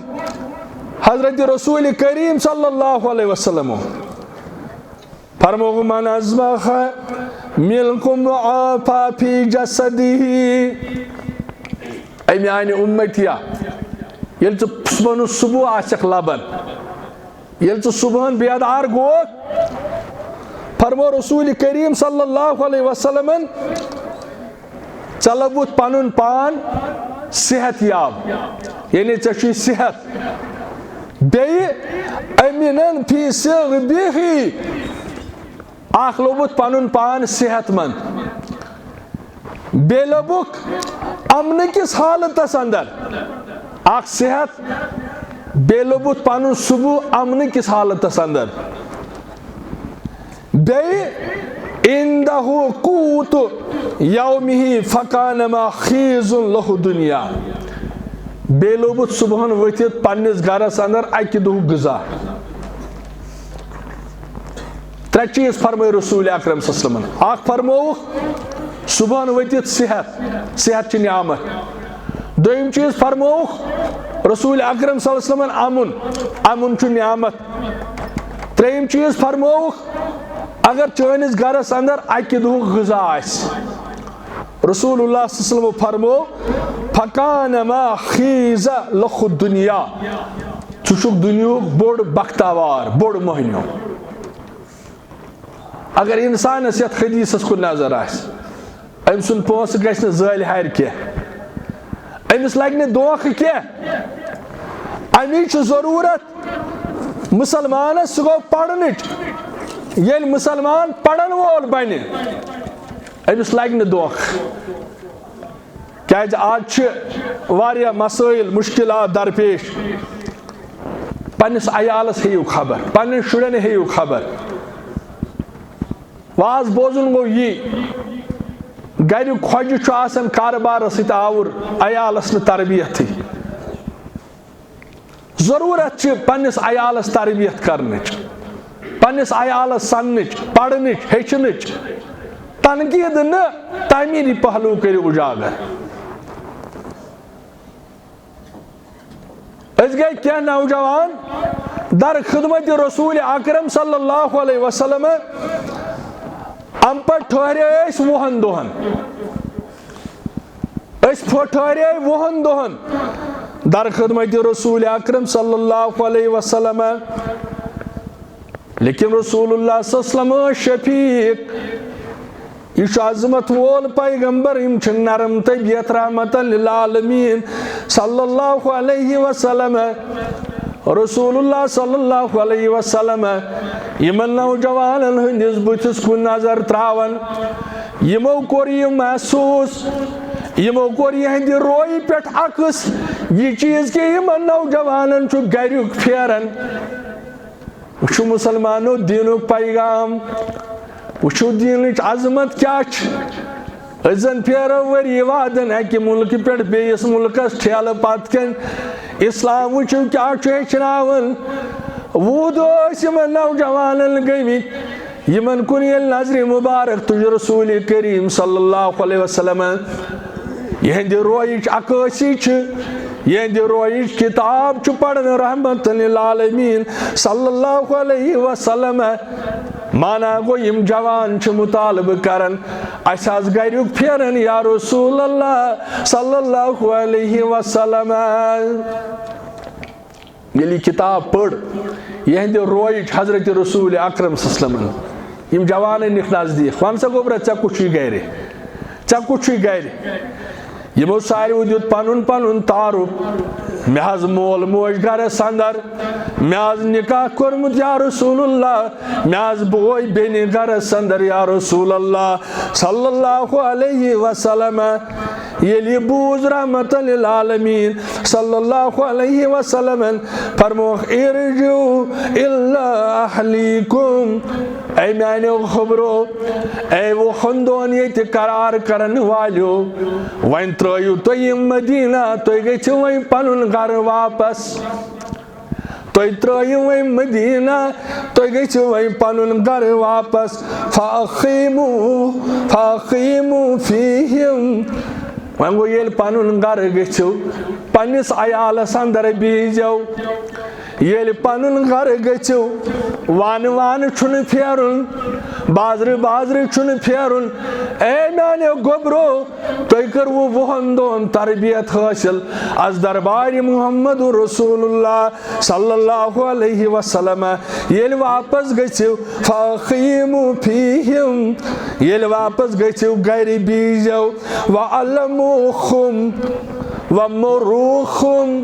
Speaker 1: حضرت رسول کریم صلی اللہ علیہ وسلم فرموه من ازمخ ملکم عافا فی جسده اے میانہ امتیا ییٚلہِ ژٕ صبحن صبح آسکھ لبن ییٚلہِ ژٕ صبحن بیدار گوکھ فرمو رسول کریم صلی اللہ علیہ وسلم ژےٚ لبوُتھ پنُن پان صحت یاب یعنی ژےٚ چھُے صحت بیٚیہِ امنن فی صحبہ اکھ لوبُتھ پنُن پان صحت مند بیٚیہِ لوبُکھ امنہٕ کِس حالتس اندر اکھ صحت بیٚیہِ لوبُتھ پنُن صبح امنہٕ کِس حالتس اندر بیٚیہِ عندہ قوت یومہ فکانما خیز لہ دنیا بیٚیہِ لوبُتھ صبحن ؤتھِتھ پننس گرس اندر اکہِ دۄہُک غذا ترٛےٚ چیٖز فرمٲے رسول اکرم صلی اللہ علیہ وسلم اکھ فرمووُکھ صبحن ؤتھِتھ صحت چھِ نعمت دوٚیِم چیٖز فرمووُکھ رسول اکرم صلی اللہ علیہ وسلم امن چھُ نعمت ترٛیٚیِم چیٖز فرمووُکھ اگر چٲنِس گرس اندر اکہِ دۄہُک غذا آسہِ رسول اللہ صلی اللہ علیہ وسلم فرموو فکانما خیز لہ دنیا ژٕ چھُکھ دُنیہُک بوٚڑ بختاوار بوٚڑ مہنیو اگر انسانس یتھ حدیثس کُن نظر آسہِ أمۍ سُنٛد پونٛسہٕ گژھِ نہٕ زٲلۍ ہارِ کینٛہہ أمِس لگہِ نہٕ دھوکہٕ کینٛہہ امی چھُ ضروٗرت مُسلمانس سُہ گوٚو پرنٕچ ییٚلہِ مُسلمان پرن وول بنہِ أمِس لگہِ نہٕ دھوکہٕ کیازِ آز چھِ واریاہ مسٲیل مُشکلات درپیش پننس عیالس ہیٚیِو خبر پننٮ۪ن شُرٮ۪ن ہیٚیِو خبر واز بوزُن گوٚو یی گریُک خۄجہِ چھُ آسان کارٕبارس سۭتۍ آوُر عیالس نہٕ تربیتھٕے ضروٗرت چھِ پننس عیالس تربیت کرنٕچ پننس عیالس سننٕچ پرنٕچ ہیٚچھنٕچ تنقیٖد نہٕ تعمیٖری پہلوٗ کٔرِو اُجاگر أسۍ گٔے کینٛہہ نوجوان در خدمت رسول اکرم صلی اللہ علیہ وسلم ام پتہٕ ٹھہرے أسۍ 20 دۄہن أسۍ ٹھہرے 20 دۄہن در خدمت رسول اکرم صلی اللہ علیہ وسلم لیکن رسول اللہ صلی اللہ علیہ وسلم شفیق یہ عظمت وول پیغمبر یم چھ نرم طبیعت رحمت للعالمین صلی اللہ علیہ وسلم رسول اللہ صلی اللہ علیہ وسلم یمن نوجوانن ہندس بتس کن نظر تراون یمو کور یہ محسوس یمو کور یہندِ روی پٮ۪ٹھ عکس یہ چیز کہ یمن نوجوانن چھُ گریُک پھیران وٕچھو مسلمانو دیٖنُک پیغام وٕچھو دیٖنٕچ عظمت کیاہ چھِ أسۍ زن پھیرو ؤری وادن اکہِ مُلکہٕ پٮ۪ٹھ بیٚیِس مُلکس ٹھیلہٕ پتہٕ کَنۍ اسلام وٕچھو کیاہ چھُ ہیٚچھناوان 20 دۄہ ٲسۍ یِمن نوجوانن گٔمٕتۍ یِمن کُن ییٚلہِ نظرِ مُبارک تُج رسوٗلِ کریم صلی اللہ علیہ وسلم یہندِ رویِچ عکٲسی چھِ یہندِ رویِچ کتاب چھُ پران رحمت للعالمین صلی اللہ علیہ وسلم مانا گو یم جوان چھِ مطالبہ کران اَسہِ حظ گریُک پھیران یا رسول اللہ صلی اللہ علیہ وسلم ییٚلہِ یہِ کتاب پٔر یہندِ رویِچ حضرت رسول اکرم صلی اللہ علیہ وسلم یم جوانن نِکھ نزدیٖک وَن سا گوٚبرا ژےٚ کُس چھُے گرِ ژےٚ کُس چھُے گرِ یمو ساروٕے دیُت پنُن پنُن تعارُف مےٚ حظ مول موج گرس اندر مےٚ حظ نکاح کوٚرمُت یا رسول اللہ مےٚ حظ بوے بیٚنہِ گرس اندر یا رسول اللہ صلی اللہ علیہ وسلم ییٚلہِ یہِ بوٗز رحمت للعالمین صلی اللہ علیہ وسلم فرموکھ ارجعوا الی اہلیکم اے میانیو خبرو اے وہ خاندان ییٚتہِ قرار کرن والیو وۄنۍ ترٲیِو تُہۍ یِم مدینہ تُہۍ گٔژھِو وۄنۍ پنُن گرٕ واپس تُہۍ ترٲیِو وۄنۍ مدینہ تُہۍ گٔژھِو وۄنۍ پنُن گرٕ واپس فاقیموا فیہم وۄنۍ گوٚو ییٚلہِ پنُن گرٕ گٔژھِو پننِس عیالس اندر بِہزیو ییٚلہِ پنُن گرٕ گٔژھِو وانہٕ وانہٕ چھُنہٕ پھیرُن بازرٕ بازرٕ چھُنہٕ پھیرُن اے میانیو گوٚبرو تُہۍ کٔروٕ 20 دۄہن تربیت حٲصِل از دربارِ محمد رسول اللہ صلی اللہ علیہ وسلم ییٚلہِ واپس گٔژھِو فاقیموا فیہم ییٚلہِ واپس گٔژھِو گرِ بِہزیو وعلموہم ومروہم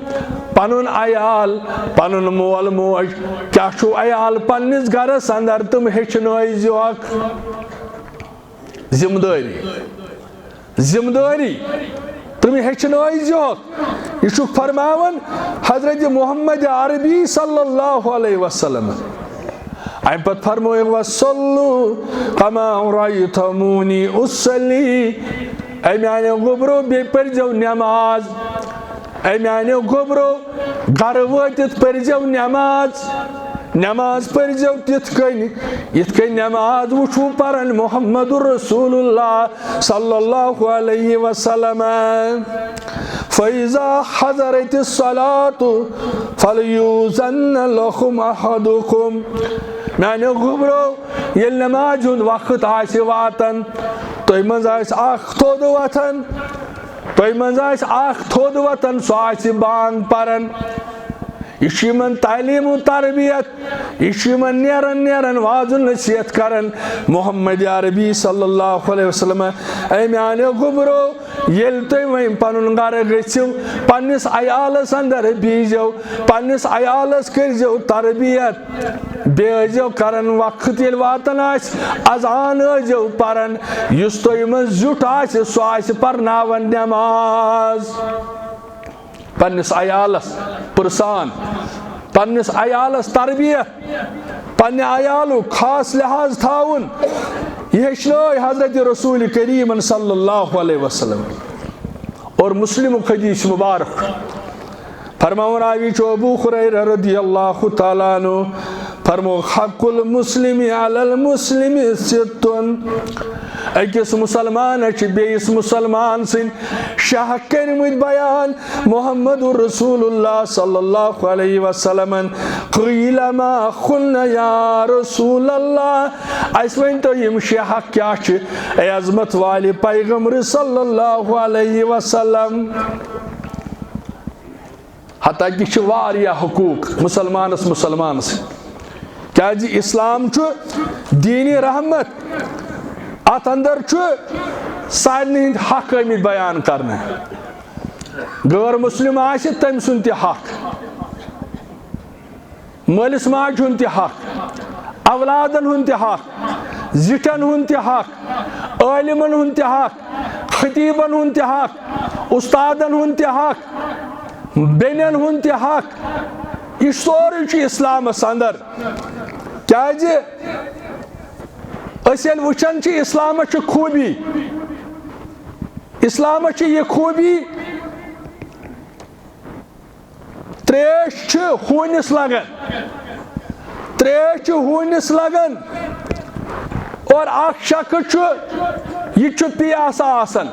Speaker 1: پنُن عیال پنُن مول موج کیاہ چھُ عیال پننِس گرس اندر تِم ہیٚچھنٲیزیوکھ ذمہٕ دٲری تِم ہیٚچھنٲیزیوکھ یہ چھُکھ فرماوان حضرت محمد عربی صلی اللہ علیہ وسلم امہِ پتہٕ فرمٲیِکھ وَصَلُّوا كَمَا رَأَيْتُمُونِي أُصَلِّي اے میانیو گوٚبرو بیٚیہِ پٔرزیو نٮ۪ماز اے میانیو گوٚبرو گرٕ وٲتِتھ پٔرزیو نٮ۪ماز پٔرزیو تِتھ کٔنۍ یِتھ کٔنۍ نٮ۪ماز وٕچھو پران محمد رسول اللہ صلی اللہ علیہ وسلم فَإِذَا حَضَرَتِ الصَّلَاةُ فَلْيُؤْذَنَّ لَكُمْ أَحَدُكُمْ میانیو گوٚبرو ییٚلہِ نٮ۪مازِ ہُنٛد وقت آسہِ واتان تۄہہِ منٛز آسہِ اکھ تھوٚد وۄتھان سُہ آسہِ بانگ پران یہ چھُ یِمن تعلیٖم و تربیت یہ چھُ یِمن نیران وازُن نصیحت کران محمد عربی صلی اللہ علیہ وسلم اے میانیو گوٚبرو ییٚلہِ تُہۍ وۄنۍ پنُن گرٕ گٔژھِو پننِس عیالس اندر بِہزیو پننِس عیالس کٔرزیو تربیت بیٚیہِ ٲسزیو کران وقت ییٚلہِ واتان آسہِ اذان ٲسزیو پران یُس تۄہہِ منٛز زیُٹھ آسہِ سُہ آسہِ پرناوان نٮ۪ماز پننِس عیالس پرسان پننِس عیالس تربیت پننہِ عیالُک خاص لحاظ تھاوُن یہ ہیٚچھنٲے حضرت رسول کریم صلی اللہ علیہ وسلم اور مسلمُک حدیث مبارک فرماوان راوی چھُ ابو ہریرہ رضی اللہ تعالیٰ عنہ فرمو حق المسلم علی المسلم ستٌ أکِس مسلمانس چھِ بیٚیِس مسلمان سٕنٛدۍ شاہ کٔرمٕتۍ بیان محمد رسول اللہ صلی اللہ علیہ وسلم قیل ما قلنا یا رسول اللہ اَسہِ ؤنۍتو یِم شاہ کیاہ چھِ اے عظمت والہِ پیغمبر صلی اللہ علیہ وسلم حتیٰ کہ چھِ واریاہ حقوٗق مسلمانس کیازِ اسلام چھُ دیٖنِ رحمت اتھ اندر چھُ سارنٕے ہٕنٛدۍ حق آمٕتۍ بیان کرنہٕ غٲر مسلم آسہِ تٔمۍ سُنٛد تہِ حق مٲلِس ماجہِ ہُنٛد تہِ حق اولادن ہُنٛد تہِ حق زٹن ہن تہ حق، عالمن ہن تہ حق، خطیبن ہن تہ حق، استادن ہن تہ حق، بینن ہن تہ حق، یہ سوری چھ اسلامس اندر. کیازِ أسۍ ییٚلہِ وٕچھان چھِ اسلامس چھ خوٗبی، اسلامس چھ یہ خوٗبی تریش چھ ہوٗنِس لگان، تریش چھ ہوٗنِس لگان اور اکھ شخص چھ یہ چھ پیاسا آسان.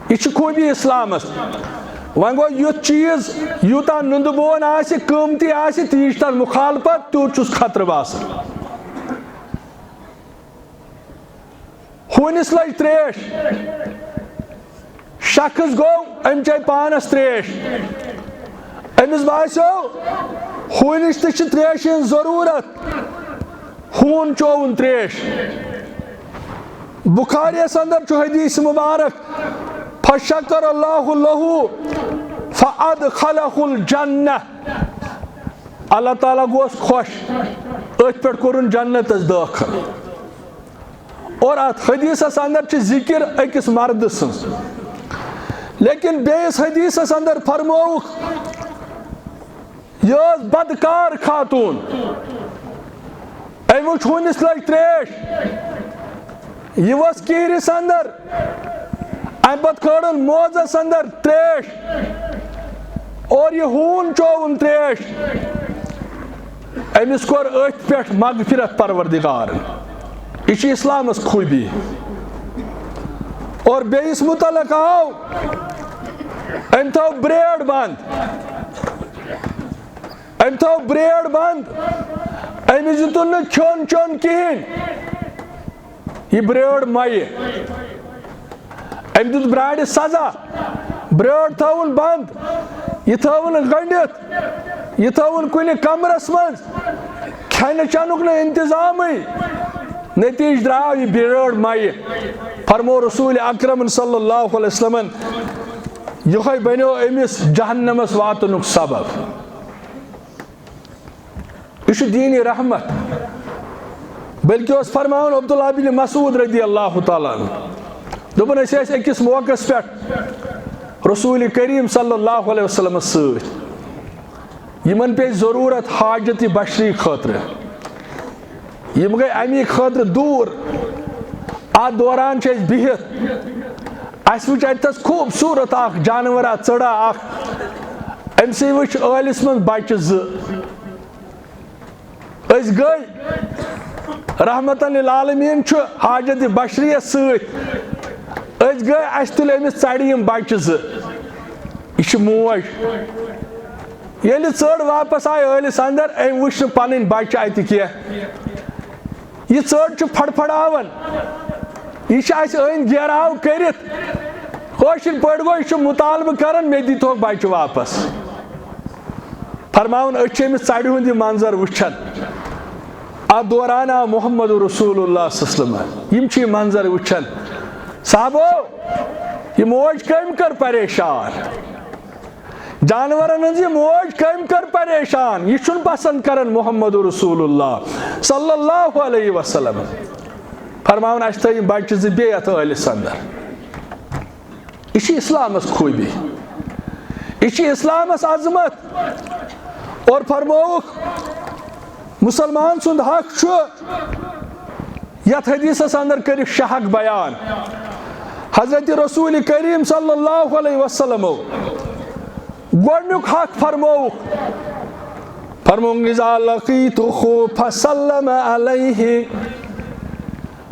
Speaker 1: یہ چھ خوٗبی اسلامس. وۄنۍ گوٚو یُتھ چیٖز یوٗتاہ نُندٕ بون آسہِ قۭمتی آسہِ تیٖژ تر مُخالفت تیوٗت چھُس خطرٕ باسان. ہوٗنِس لٔج تریش، شخص گوٚو أمۍ چے پانس تریش، أمِس باسیو ہوٗنِس تہِ چھِ تریشہِ ہٕنٛز ضروٗرت، ہوٗن چووُن تریش. بخاریَس اندر چھُ حدیث مبارک فشکر اللہ لہو فادخلہ الجنہ، اللہ تعالیٰ گوس خوش، أتھۍ پٮ۪ٹھ کوٚرُن جنتس دٲخل. اور اتھ حدیثس اندر چھ ذکر أکِس مرد سٕنٛز، لیکن بیٚیِس حدیثس اندر فرمووُکھ یہ ٲس بدکار خاتوٗن، أمۍ وٕچھ ہوٗنِس لٔج تریش، یہ ؤژھ کیٖرِس اندر، امہِ پتہٕ کھٲرٕن موزس اندر تریش اور یہ ہوٗن چووُن تریش. أمِس کوٚر أتھۍ پٮ۪ٹھ مغفرت پروردگارن. یہ چھ اسلامس خوٗبی. اور بیٚیِس متعلق آو أمۍ تھٲو بریڈ بنٛد، أمۍ تھٲو بریڈ بنٛد، أمِس دِتُن نہٕ کھیوٚن چیوٚن کِہیٖنۍ، یہ بریڈ مۄیہِ. أمۍ دیُت برٛارِ سزا، بریڈ تھٲوٕن بنٛد، یہ تھٲوٕن گٔنڈِتھ، یہ تھٲوٕن کُنہِ کمرس منٛز، کھٮ۪نہٕ چٮ۪نُک نہٕ انتظامٕے. نتیٖجہٕ درٛاو یہِ بریڈ مۄیہِ. فرمو رسول اکرم صلی اللہ علیہ وسلمن یِہوٚے بنیو أمِس جہنمس واتنُک سبب. یہ چھُ دیٖنِ رحمت. بلکہ اوس فرماوان عبداللہ بن مسعود رضی اللہ تعالیٰ عنہ، دوٚپُن أسۍ ٲسۍ أکِس موقعس پٮ۪ٹھ رسول کریم صلی اللہ علیہ وسلمس سۭتۍ، یِمن پیٚیہِ ضروٗرت حاجتِ بشری خٲطرٕ، یِم گٔے امی خٲطرٕ دوٗر. اتھ دوران چھِ أسۍ بِہِتھ، اَسہِ وٕچھ اتٮ۪تھس خوٗبصوٗرت اکھ جانورا ژٔڑا اکھ، أمسٕے وٕچھ ٲلِس منٛز بچہِ زٕ. أسۍ گٔے رحمتن للعالمیٖن چھُ حاجتِ بشریَس سۭتۍ، أسۍ گٔے اَسہِ تُلۍ أمِس ژرِ یِم بچہِ زٕ. یہِ چھِ موج. ییٚلہِ ژٔر واپس آیہِ ٲلِس اندر، أمۍ وٕچھ نہٕ پنٕنۍ بچہِ اتہِ کینٛہہ. یہ ژٔر چھِ پھڑپھڑاوان، یہ چھِ اَسہِ أنۍ گیراو کٔرِتھ، کٲشِر پٲٹھۍ گوٚو یہِ چھُ مُطالبہٕ کران مےٚ دِتہوکھ بچہِ واپس. فرماوُن أسۍ چھِ أمِس ژرِ ہُنٛد یہِ منظر وٕچھان. اتھ دوران آو محمد رسول اللہ صلی اللہ علیہ وسلم، یِم چھِ یہِ منظر وٕچھان. صحابو یہِ موج کٔمۍ کٔر پریشان، جانورن ہٕنٛز یہِ موج کٔمۍ کٔر پریشان، یہِ چھُنہٕ پسنٛد کران محمد رسول اللہ صلی اللہ علیہ وسلم. فرماوُن اَسہِ تھٲے یِم بچہِ زٕ بیٚیہِ یتھ ٲلِس اندر. یہ چھ اسلامس خوٗبی، یہ چھ اسلامس عظمت. اور فرمووُکھ مسلمان سُنٛد حق چھُ، یتھ حدیثس اندر کٔرِکھ شےٚ حق بیان. حضرت رسول کریم صلی اللہ علیہ وسلمو گۄڈنیُک حق فرمووُکھ، فرمووُکھ اذا لقیتُہ فسلم علیہ.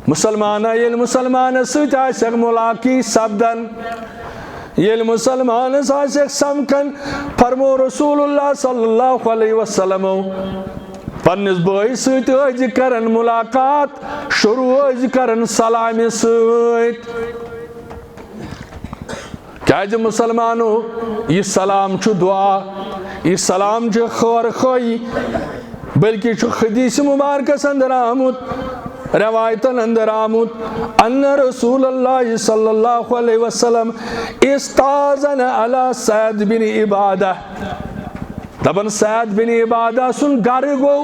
Speaker 1: مسلمانہ ییٚلہِ مسلمانس سۭتۍ آسٮ۪کھ مُلاقی سپدان، ییٚلہِ مسلمانس آسٮ۪کھ سمکھان، فرمو رسول اللہ صلی اللہ علیہ وسلمو پننِس بٲیِس سۭتۍ ٲسۍ کران مُلاقات، شروٗع ٲسۍ کران سلامہِ سۭتۍ. کیازِ مسلمانو یہ سلام چھُ دعا، یہ سلام چھُ خٲر خٲہی. بلکہ چھُ حدیث مبارکس اندر آمُت، روایتن اندر آمُت، ان رسول اللہ صلی اللہ علیہ وسلم استاذن علی سعد بن عبادہ. دپن سعد بن عبادہ سن گر گو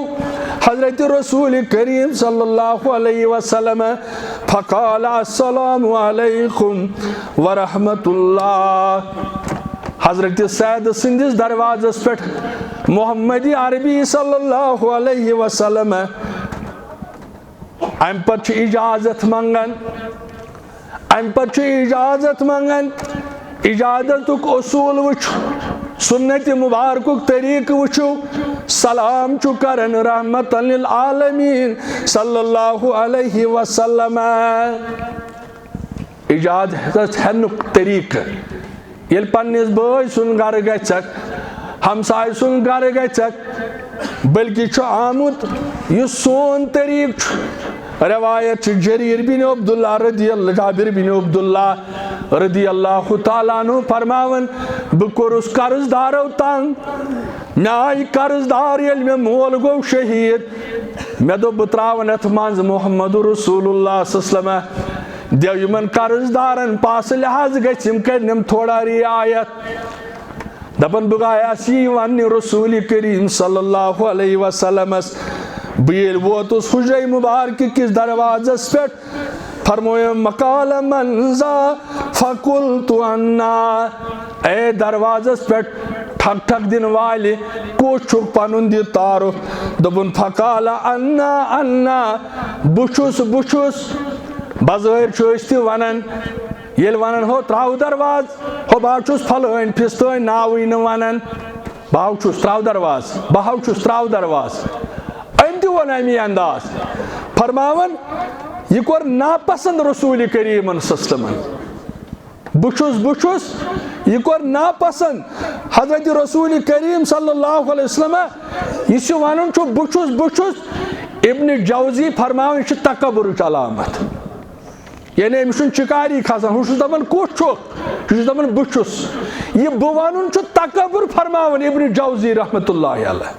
Speaker 1: حضرت رسول کریم صلی اللہ علیہ وسلم فقال السلام علیکم ورحمۃ اللہ. حضرت سعد سندس دروازس پہ محمد عربی صلی اللہ علیہ وسلم ام پتہ اجازت منگان اجازتک اصول وچھو سنت مبارک طریق وچھو سلام چو کرن رحمت للعالمین صلی اللہ علیہ وسلم. اجازت ہنک طریق یل پنس بھائی سن گر گھک ہمسائے سن گر گھک بلکہ آمت یہ سون طریق روایت جریر بن عبداللہ جابر بن عبداللہ رضی اللہ تعالیٰ عنہ فرماون بکورس قرض دارو تنگ میں قرض دار یل میں مول گو شہید میں دو بتراون ات منز محمد رسول اللہ صلی اللہ علیہ وسلم دیو یمن قرض دارن پاس لحاظ گھم کرنم تھوڑا رعایت دپن بگایا سی ون رسول کریم صلی اللہ علیہ وسلم بیل ووتس حجر مبارک کس دروازس پہ فرمویا مقال منزا فقلت انا اے دروازس پہ ٹھک ٹھک دن والے کوچ پنن دی تعارف دبن فقال انا بچھس بظاہر چھ ونان یل ونان ہو تراو دروازہ ہو بہ چھس پھلٲنۍ پھستٲنۍ ناوٕے نہٕ ونان بہو چھس تراو دروازہ أمۍ تہِ ووٚن امی انداز فرماون یہ کوٚر ناپسند رسول کریمن صلی اللہ علیہ وسلم بچھس یہ کوٚر ناپسند حضرت رسول کریم صلی اللہ علیہ وسلم یس ونان چھُ بچھس ابن جوزی فرماون یہ چھُ تکبرٕچ علامت یعنی أمِس چھُنہٕ چِکاری کھسان ہُہ چھُس دپان کُس چھُکھ یہِ چھُس دپان بہٕ چھُس یہِ بہٕ وَنُن چھُ تکبر فرماون ابن جوزی رحمۃ اللہ علیہ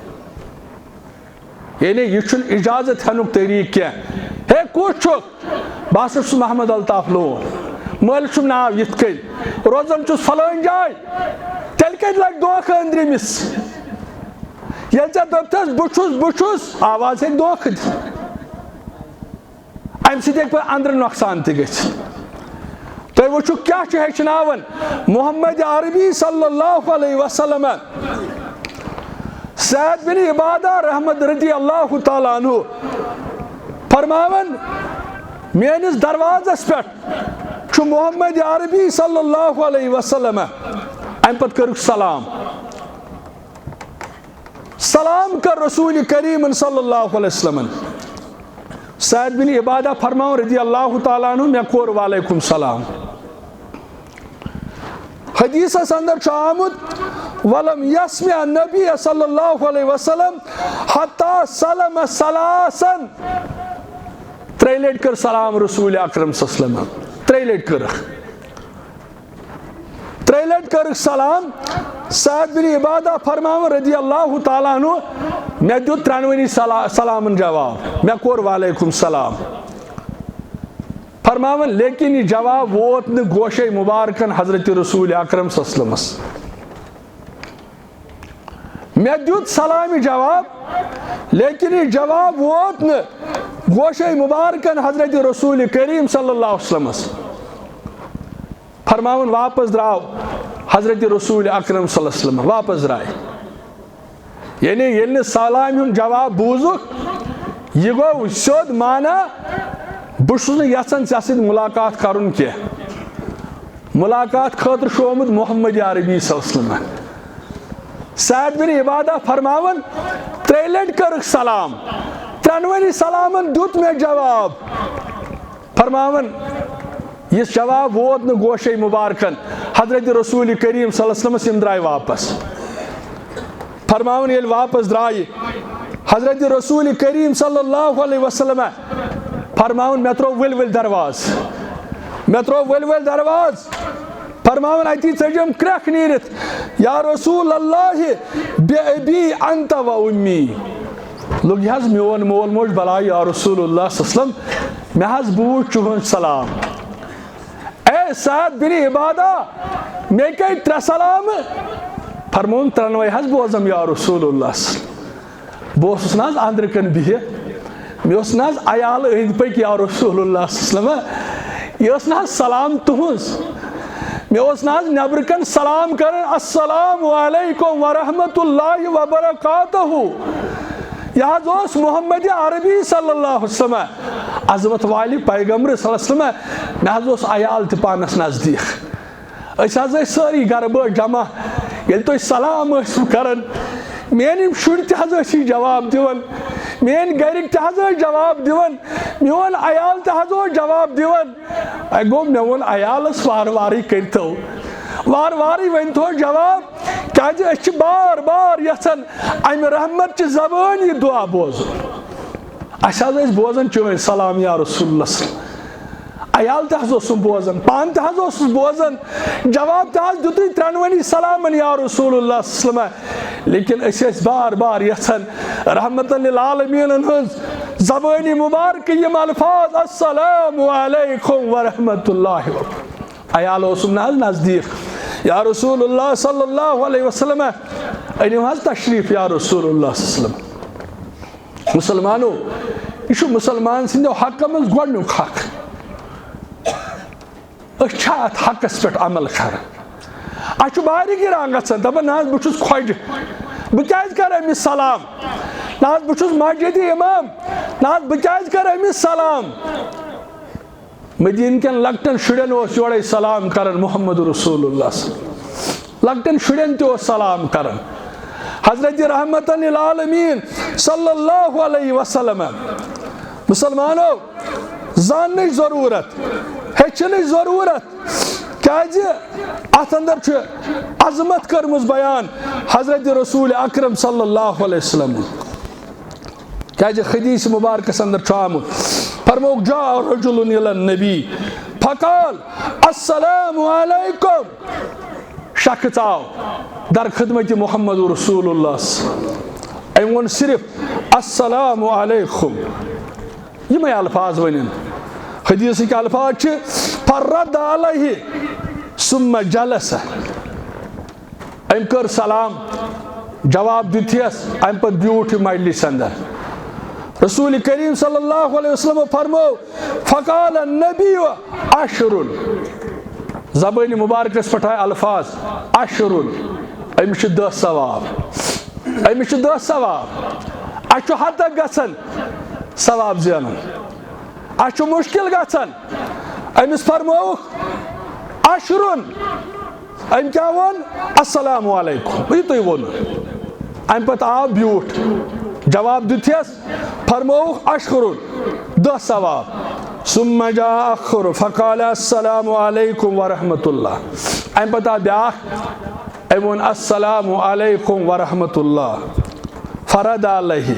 Speaker 1: یعنی یہ چھُنہٕ اجازت ہنُک طریق کینٛہہ ہے کُس چھُکھ بہٕ ہسا چھُس محمد الطاف لون مٲلِک چھُم ناو یِتھ کٔنۍ روزان چھُس فلٲنۍ جاے تیٚلہِ کتہِ لگہِ دھوکہٕ أنٛدرِمِس ییٚلہِ ژےٚ دوٚپتھَس بہٕ چھُس آواز ہیٚکہِ دھوکہٕ دِتھ امہ سۭتۍ ہیٚکہِ پتہٕ أنٛدرٕ نۄقصان تہِ گٔژھِتھ تُہۍ وٕچھِو کیٛاہ چھُ ہیٚچھناوان محمد عربی صلی اللہ علیہ وسلم سعد بن عبادہ رحمت رضی اللہ تعالیٰ عنہ فرماون میٲنِس دروازس پٮ۪ٹھ چھُ محمد عربی صلی اللہ علیہ وسلم امہ پتہٕ کٔرٕکھ سلام کر رسول کریم صلی اللہ علیہ وسلم سعد بن عبادہ فرماون رضی اللہ تعالیٰ عنہ مےٚ کوٚر وعلیکم السلام حدیثس اندر چھُ آمُت ولم یسمع النبی صلی اللہ علیہ وسلم حتی سلم سلاسن ترٛیٚیہِ لٹہِ کٔر سلام رسول اکرم صلی اللہ علیہ وسلم ترٛیٚیہِ لٹہِ کٔرٕکھ سلام سعد بن عبادہ فرماون رضی اللہ تعالیٰ عنہ مےٚ دیُت ترٛٮ۪نوٕنی سلامن جواب مےٚ کوٚر وعلیکم السلام فرماون لیکن یہ جواب ووت نہٕ گوشے مبارکن حضرت رسول اکرم صلی اللہ علیہ وسلم مےٚ دیُت سلامہِ جواب لیکن یہ جواب ووت نہٕ گوشے مبارکن حضرت رسول کریم صلی اللہ علیہ وسلم فرماون واپس درٛاو حضرت رسول اکرم صلی اللہ علیہ وسلم واپس درٛاے یعنی ییٚلہِ نہٕ سلامہِ ہُنٛد جواب بوٗزُکھ یہِ گوٚو سیوٚد مانا بہٕ چھُس نہٕ یژھان ژےٚ سۭتۍ مُلاقات کرُن کینٛہہ مُلاقات خٲطرٕ چھُ آمُت محمد عربی صلی اللہ علیہ وسلم سعد بن عبادہ فرماون ترٛیٚیہِ لٹہِ کٔرٕکھ سلام ترٛٮ۪نوٕنی سلامن دیُت مےٚ جواب فرماون یُس جواب ووت نہٕ گوشے مبارکن حضرت رسول کریم صلی اللہ علیہ وسلمس یِم درٛاے واپس فرماون ییٚلہِ واپس درٛایہِ حضرت رسول کریم صلی اللہ علیہ وسلم فرماون مےٚ ترٛوو ؤلۍ ؤلۍ دروازٕ فرماون اتی ژٔجِم کرٛٮ۪کھ نیٖرِتھ یا رسول اللہ بے ابی انت و امی لوٚگ یہِ حظ میون مول موج بلاے یا رسول اللہ صلی اللہ علیہ وسلم مےٚ حظ بوٗز چُہُنٛد سلام اے سعد بن عبادہ مےٚ کٔرۍ ترٛےٚ سلامہٕ فرمون ترنوے حض بوزم یا رسول اللہ بوسس ناز اندر کن بہت مس ناز عیال اند پک یا رسول اللہ یہ ناز سلام تہذ مس ناز نبر کن سلام کرن السلام علیکم ورحمۃ اللہ وبرکاتہ یہ محمد عربی صلی اللہ علیہ وسلم عظمت والی پیغمبر صلی اللہ علیہ وسلم مے عیال تہ پانس نزدیک ساری گھر بار جمع یل تھی سلام کران میان شر تہ جواب دِوان میان گرک تہ جواب دِوان میون عیال تہ جواب دِوان گو مے وون عیالس وار واری کرتو وار واری ونتو جواب کیازِ بار بار یژھان امہ رحمت چہ زبان یہ دعا بوزن اس بوزان چون سلام یا رسول اللہ عیال تہ بوزان پان تہ بوزان جواب تہ دتُے ترنونی سلام یا رسول اللہ صلی اللہ علیہ وسلم لیکن اس بار بار یژھان رحمت للعالمین ہنز زبانی مبارک یم الفاظ السلام علیکم ورحمۃ اللہ عیال اوسم نزدیک یا رسول اللہ صلی اللہ علیہ وسلم انیو حض تشریف یا رسول اللہ صلی اللہ علیہ وسلم مسلمانو یہ مسلمان سندو حق من گۄڈنیُک حق ات حقس پہ عمل کر اچھا باری گران گھان دپان نا بہت خوجہ بہ کر امس سلام نا بہت مسجد امام نا بہ کر امس سلام مدین کن لکٹن شرین یورے سلام کرن محمد رسول اللہ لکٹن شرین تہ سلام کرن حضرت رحمت للعالمین صلی اللہ علیہ وسلم مسلمانو زاننے ضرورت ہیچن ضرورت کیازِ ات اندر چھ عظمت کرمز بیان حضرت رسول اکرم صلی اللہ علیہ وسلم کیازِ حدیث مبارکس اندر چھ آمت فرموک جاء رجل الى النبی فقال السلام علیکم شخص آو در خدمت محمد رسول اللہ ام ون صرف السلام علیکم یہ الفاظ ونن حدیث کے الفاظ چھ فرد علیہ ثم جلس ام کر سلام جواب دتیس ام پت بیوٹھ مجلس اندر رسول کریم صلی اللہ علیہ وسلم فرمو فقال النبی عشر زبان مبارکس پٹھ الفاظ عشر امس 10 ثواب امس 10 ثواب اچھو حد تک گژھان ثواب زینن اچھو مشکل گژھان امس فرموک عشر ام کیا ون السلام علیکم یہ تھی ون ام پتہ آو بیوٹھ جواب دتیس فرموک اشکر 10 ثواب ثم جاء آخر فقال السلام علیکم ورحمۃ اللہ ام پتہ بیاکھ ام ون السلام علیکم ورحمۃ اللہ فرد علیہ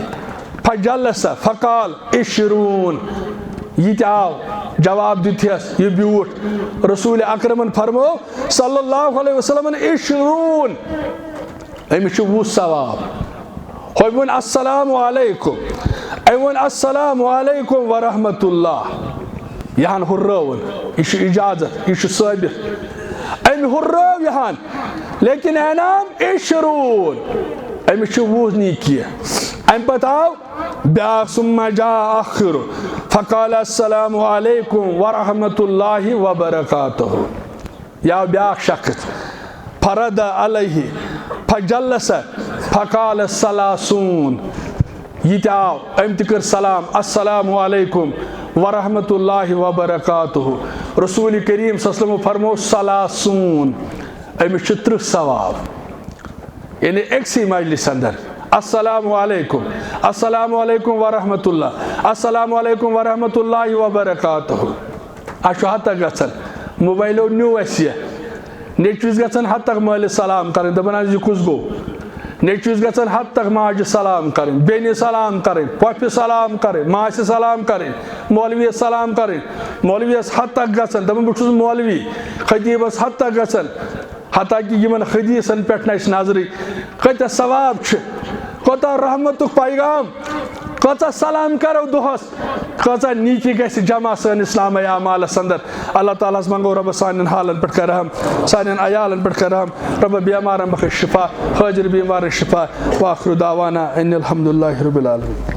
Speaker 1: فجلس فقال 20 یہ تہ آو جواب دتیس یہ بیوٹھ رسول اکرمن فرمو صلی اللہ علیہ وسلم 20 امس 20 ثواب ہوئی السلام علیکم ایون السلام علیکم ورحمۃ اللہ یہاں ہرون یہ اجازت یہ ثابت ام ہرو یہاں لیکن انعام 20 امس 20 نیکی ام پتہ آو بیاکھ ثم جاء آخر فقال السلام علیکم ورحمۃ اللہ وبرکاتہ یا بیاکھ شخص فرد علیہ فجلس فقال 30 یہ تہ آو ام تہ کر سلام السلام علیکم ورحمۃ اللہ وبرکاتہ رسول کریم صلی اللہ علیہ وسلم فرمو 30 امس 30 ثواب یعنی ایکسی مجلس اندر السلام علیکم ورحمۃ اللہ السلام علیکم ورحمۃ اللہ وبرکاتہ اچھو حد تک گژھان موبائلو نیو اسہ نیچوس گژھان حد تک مٲلِس سلام کرن دپان حظ یہ کُس گوٚو نیچوس گژھان حد تک ماجہِ سلام کرن بیٚنہِ سلام کرن پۄپھِ سلام کرن ماسہِ سلام کرن مولویس سلام کرن مولویس حد تک گژھان دپان بہٕ چھُس مولوی خطیبس حد تک گژھان حتیٰ کہ یمن حدیثن پٮ۪ٹھ نہ نظرٕے کۭتیاہ ثواب چھِ کوتاہ رحمتُک پیغام کۭژاہ سلام کرو دۄہس کۭژاہ نیکی گژھِ جمع سٲنِس اسلام اعمالس اندر اللہ تعالیٰ ہس منگو رۄبس سانٮ۪ن حالن پٮ۪ٹھ کر رحم سانٮ۪ن عیالن پٮ۪ٹھ کر رحم رۄبہ بیمارن بخش شفا حٲضر بیمارن شفا وآخر دعوانا ان الحمدللہ رب العالمین